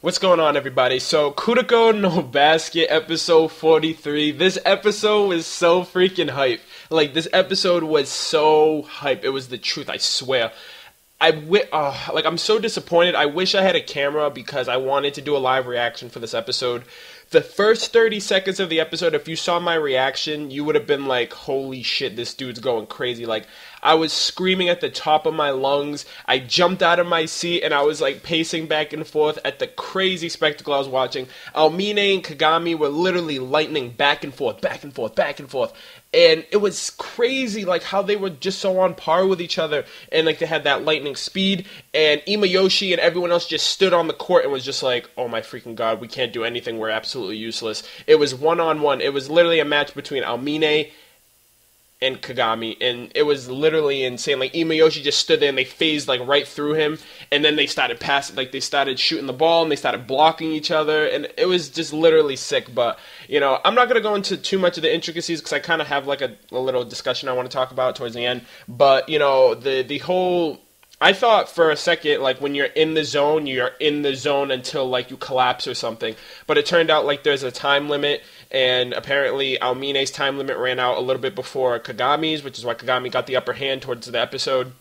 What's going on, everybody? So, Kuroko no Basket, episode 43. This episode was so freaking hype. Like, this episode was so hype. It was the truth, I swear. I'm so disappointed. I wish I had a camera because I wanted to do a live reaction for this episode. The first 30 seconds of the episode, if you saw my reaction, you would have been like, holy shit, this dude's going crazy. Like, I was screaming at the top of my lungs. I jumped out of my seat and I was like pacing back and forth at the crazy spectacle I was watching. Aomine and Kagami were literally lightning back and forth, back and forth, back and forth. And it was crazy, like, how they were just so on par with each other. And, like, they had that lightning speed. And Imayoshi and everyone else just stood on the court and was just like, oh my freaking god, we can't do anything. We're absolutely useless. It was one-on-one. It was literally a match between Aomine and Kagami, and it was literally insane. Like, Imayoshi just stood there and they phased like right through him, and then they started passing, like they started shooting the ball and they started blocking each other, and it was just literally sick. But you know, I'm not gonna go into too much of the intricacies because I kind of have like a little discussion I want to talk about towards the end. But you know, the whole, I thought for a second, like, when you're in the zone, you're in the zone until, like, you collapse or something. But it turned out, like, there's a time limit, and apparently Aomine's time limit ran out a little bit before Kagami's, which is why Kagami got the upper hand towards the episode,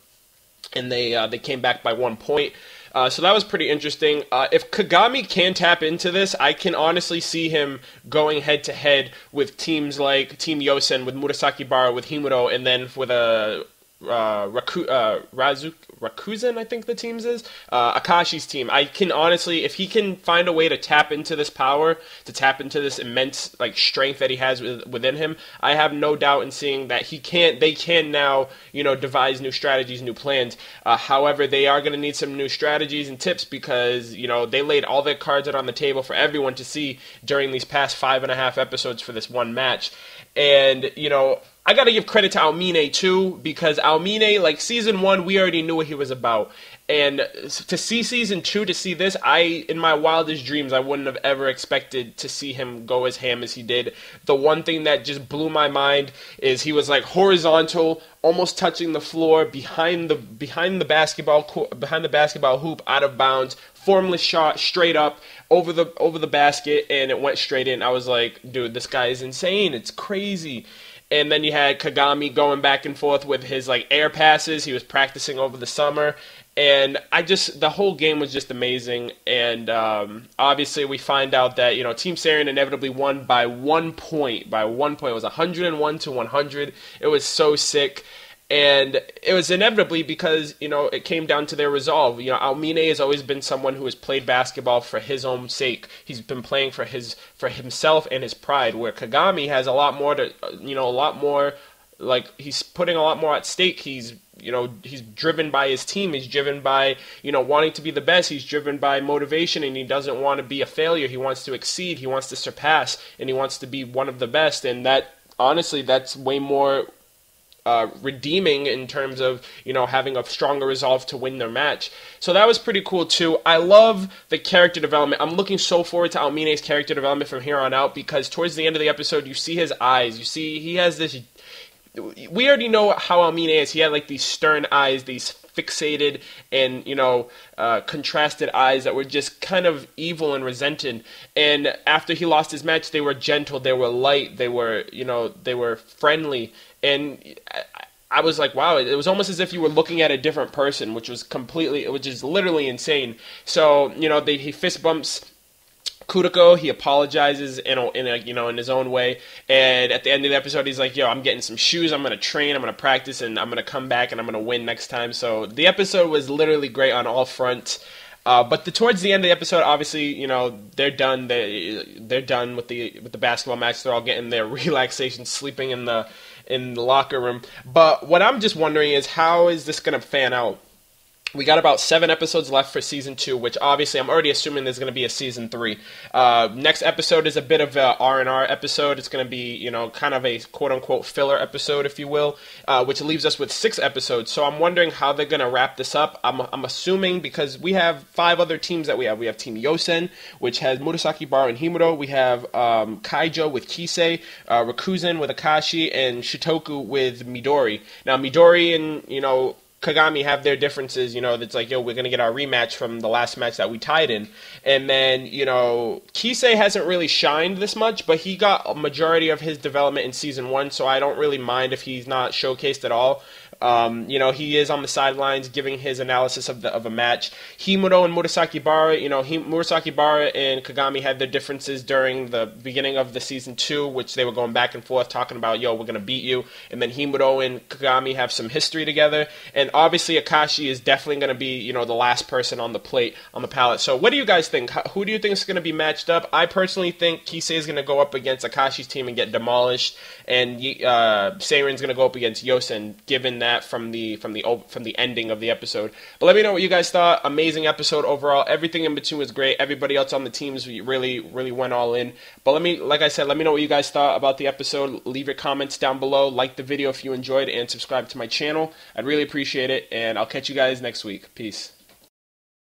and they came back by 1 point. So that was pretty interesting. If Kagami can tap into this, I can honestly see him going head-to-head with teams like Team Yosen, with Murasaki Bara, with Himuro, and then with a Rakuzan, I think the team's is, Akashi's team. I can honestly, if he can find a way to tap into this power, to tap into this immense like strength that he has within him, I have no doubt in seeing that they can now, you know, devise new strategies, new plans. However, they are going to need some new strategies and tips because, you know, they laid all their cards out on the table for everyone to see during these past 5.5 episodes for this one match. And, you know, I gotta give credit to Aomine too, because Aomine, like, season 1, we already knew what he was about. And to see season 2, to see this, in my wildest dreams, I wouldn't have ever expected to see him go as ham as he did. The one thing that just blew my mind is he was like horizontal, almost touching the floor, behind the basketball hoop, out of bounds, formless shot, straight up, over the basket, and it went straight in. I was like, dude, this guy is insane. It's crazy. And then you had Kagami going back and forth with his like air passes. He was practicing over the summer. And the whole game was just amazing. And obviously we find out that, you know, Team Seirin inevitably won by 1 point. By 1 point. It was 101 to 100. It was so sick. And it was inevitably because, you know, it came down to their resolve. You know, Aomine has always been someone who has played basketball for his own sake. He's been playing for himself and his pride, where Kagami has a lot more, like, he's putting a lot more at stake. He's driven by his team. He's driven by, you know, wanting to be the best. He's driven by motivation, and he doesn't want to be a failure. He wants to exceed. He wants to surpass, and he wants to be one of the best. And that, honestly, that's way more redeeming in terms of, you know, having a stronger resolve to win their match. So that was pretty cool too. I love the character development. I'm looking so forward to Aomine's character development from here on out, because towards the end of the episode you see his eyes. You see he has this, we already know how Aomine is. He had like these stern eyes, these fixated and, you know, contrasted eyes that were just kind of evil and resented. And after he lost his match, they were gentle, they were light, they were, you know, they were friendly. And I was like, wow, it was almost as if you were looking at a different person, which was literally insane. So, you know, he fist bumps Kuroko. He apologizes in his own way, and at the end of the episode, he's like, "Yo, I'm getting some shoes. I'm gonna train. I'm gonna practice, and I'm gonna come back, and I'm gonna win next time." So the episode was literally great on all fronts. But towards the end of the episode, obviously, you know, they're done. They're done with the basketball match. They're all getting their relaxation, sleeping in the locker room. But what I'm just wondering is, how is this gonna fan out? We got about 7 episodes left for Season 2, which obviously I'm already assuming there's going to be a Season 3. Next episode is a bit of a R&R episode. It's going to be, you know, kind of a quote-unquote filler episode, if you will, which leaves us with 6 episodes. So I'm wondering how they're going to wrap this up. I'm assuming, because we have 5 other teams that we have. We have Team Yosen, which has Murasaki Bara and Himuro. We have Kaijo with Kisei, Rakuzan with Akashi, and Shitoku with Midori. Now, Midori and, you know, Kagami have their differences, that's like, yo, we're going to get our rematch from the last match that we tied in. And then, Kisei hasn't really shined this much, but he got a majority of his development in Season 1, so I don't really mind if he's not showcased at all. He is on the sidelines giving his analysis of a match. Himuro and Murasaki Bara, Murasaki Bara and Kagami had their differences during the beginning of the Season 2, which they were going back and forth talking about, yo, we're going to beat you. And then Himuro and Kagami have some history together. And obviously Akashi is definitely going to be, the last person on the plate, on the palette. So what do you guys think? Who do you think is going to be matched up? I personally think Kisei is going to go up against Akashi's team and get demolished. And Seirin's going to go up against Yosen, given that from the ending of the episode. But let me know what you guys thought. Amazing episode overall. Everything in between was great. Everybody else on the teams really went all in. But let me know what you guys thought about the episode. Leave your comments down below. Like the video if you enjoyed, and subscribe to my channel. I'd really appreciate it, and I'll catch you guys next week. Peace.